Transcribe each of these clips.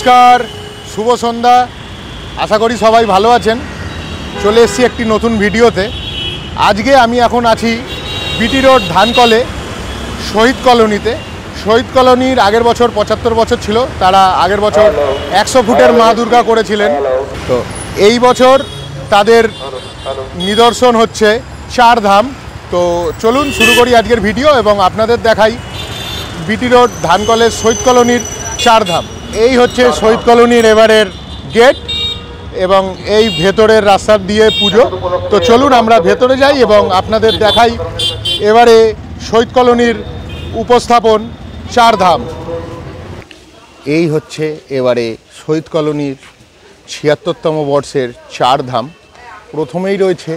নমস্কার, শুভ সন্ধ্যা। আশা করি সবাই ভালো আছেন। চলে এসেছি একটি নতুন ভিডিওতে। আজকে আমি এখন আছি বিটি রোড ধানকলে শহীদ কলোনিতে। শহীদ কলোনির আগের বছর ৭৫ বছর ছিল, তারা আগের বছর ১০০ ফুটের মা দুর্গা করেছিলেন। তো এই বছর তাদের নিদর্শন হচ্ছে ৪ ধাম। তো চলুন শুরু করি আজকের ভিডিও এবং আপনাদের দেখাই বিটি রোড ধানকলের শহীদ কলোনির ৪ ধাম। এই হচ্ছে শহীদ কলোনির এবারের গেট এবং এই ভেতরের রাস্তা দিয়ে পুজো। তো চলুন আমরা ভেতরে যাই এবং আপনাদের দেখাই এবারে শহীদ কলোনির উপস্থাপন ৪ ধাম। এই হচ্ছে এবারে শহীদ কলোনির ৭৬তম বর্ষের ৪ ধাম। প্রথমেই রয়েছে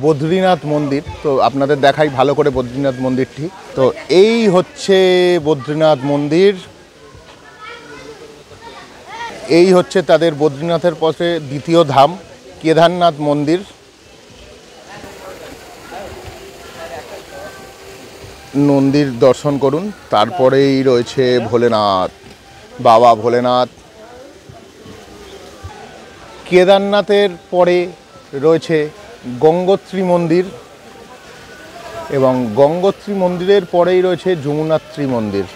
বদ্রীনাথ মন্দির। তো আপনাদের দেখাই ভালো করে বদ্রীনাথ মন্দিরটি। তো এই হচ্ছে বদ্রীনাথ মন্দির। এই হচ্ছে তাদের বদ্রীনাথের পথে দ্বিতীয় ধাম কেদারনাথ মন্দির। মন্দির দর্শন করুন। তারপরেই রয়েছে ভোলেনাথ, বাবা ভোলেনাথ। কেদারনাথের পরে রয়েছে গঙ্গোত্রী মন্দির এবং গঙ্গোত্রী মন্দিরের পরেই রয়েছে যমুনাত্রী মন্দির।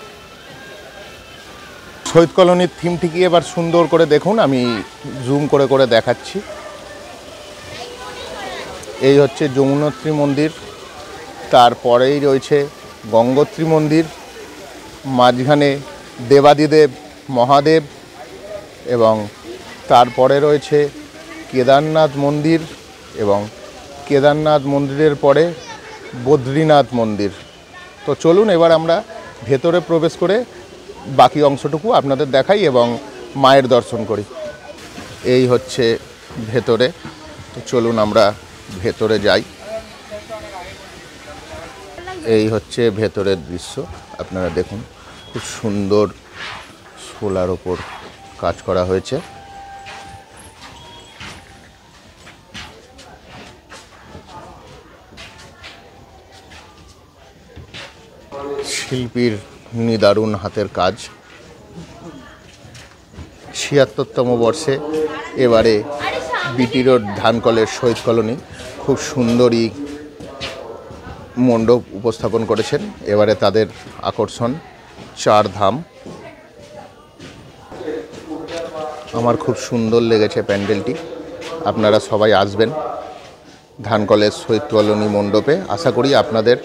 শহীদ কলোনির থিমটিকে এবার সুন্দর করে দেখুন, আমি জুম করে করে দেখাচ্ছি। এই হচ্ছে যমুনাত্রী মন্দির, তারপরেই রয়েছে গঙ্গোত্রী মন্দির, মাঝখানে দেবাদিদেব মহাদেব এবং তারপরে রয়েছে কেদারনাথ মন্দির এবং কেদারনাথ মন্দিরের পরে বদ্রীনাথ মন্দির। তো চলুন এবার আমরা ভেতরে প্রবেশ করে বাকি অংশটুকু আপনাদের দেখাই এবং মায়ের দর্শন করি। এই হচ্ছে ভেতরে। তো চলুন আমরা ভেতরে যাই। এই হচ্ছে ভেতরের দৃশ্য, আপনারা দেখুন। খুব সুন্দর শোলার ওপর কাজ করা হয়েছে। শিল্পীর নিদারুণ হাতের কাজ। ৭৬তম বর্ষে এবারে বিটি রোড ধানকলের শহীদ কলোনি খুব সুন্দরই মণ্ডপ উপস্থাপন করেছেন। এবারে তাদের আকর্ষণ ৪ ধাম। আমার খুব সুন্দর লেগেছে প্যান্ডেলটি। আপনারা সবাই আসবেন ধানকলের শহীদ কলোনি মণ্ডপে। আশা করি আপনাদের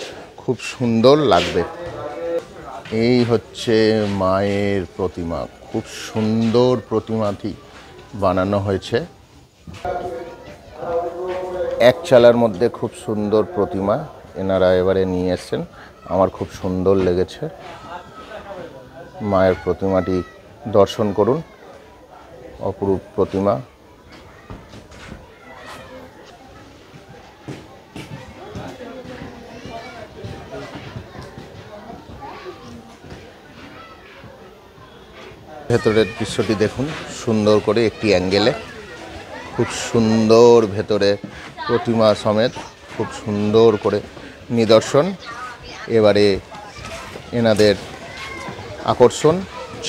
খুব সুন্দর লাগবে। এই হচ্ছে মায়ের প্রতিমা। খুব সুন্দর প্রতিমাটি বানানো হয়েছে। এক চালার মধ্যে খুব সুন্দর প্রতিমা এনারা এবারে নিয়ে এসেছেন। আমার খুব সুন্দর লেগেছে। মায়ের প্রতিমাটি দর্শন করুন, অপরূপ প্রতিমা। ভেতরের দৃশ্যটি দেখুন সুন্দর করে একটি অ্যাঙ্গেলে। খুব সুন্দর ভেতরে প্রতিমা সমেত খুব সুন্দর করে নিদর্শন। এবারে এনাদের আকর্ষণ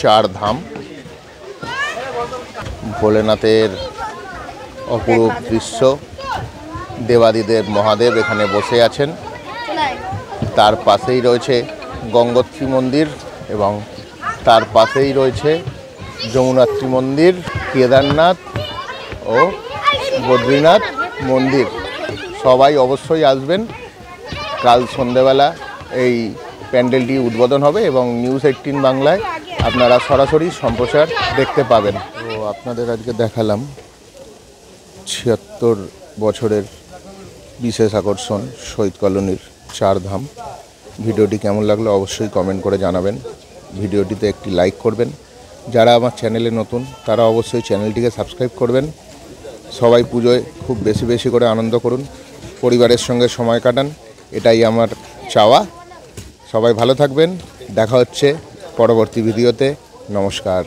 ৪ ধাম। ভোলেনাথের অপরূপ দৃশ্য। দেবাদিদেব মহাদেব এখানে বসে আছেন। তার পাশেই রয়েছে গঙ্গোত্রী মন্দির এবং তার পাশেই রয়েছে যমুনাত্রী মন্দির, কেদারনাথ ও বদ্রীনাথ মন্দির। সবাই অবশ্যই আসবেন। কাল সন্ধেবেলা এই প্যান্ডেলটি উদ্বোধন হবে এবং নিউজ ১৮ বাংলায় আপনারা সরাসরি সম্প্রচার দেখতে পাবেন। তো আপনাদের আজকে দেখালাম ৭৬ বছরের বিশেষ আকর্ষণ শহীদ কলোনির ৪ ধাম। ভিডিওটি কেমন লাগলো অবশ্যই কমেন্ট করে জানাবেন। ভিডিওটিতে একটি লাইক করবেন। যারা আমার চ্যানেলে নতুন তারা অবশ্যই চ্যানেলটিকে সাবস্ক্রাইব করবেন। সবাই পুজোয় খুব বেশি বেশি করে আনন্দ করুন, পরিবারের সঙ্গে সময় কাটান, এটাই আমার চাওয়া। সবাই ভালো থাকবেন। দেখা হচ্ছে পরবর্তী ভিডিওতে। নমস্কার।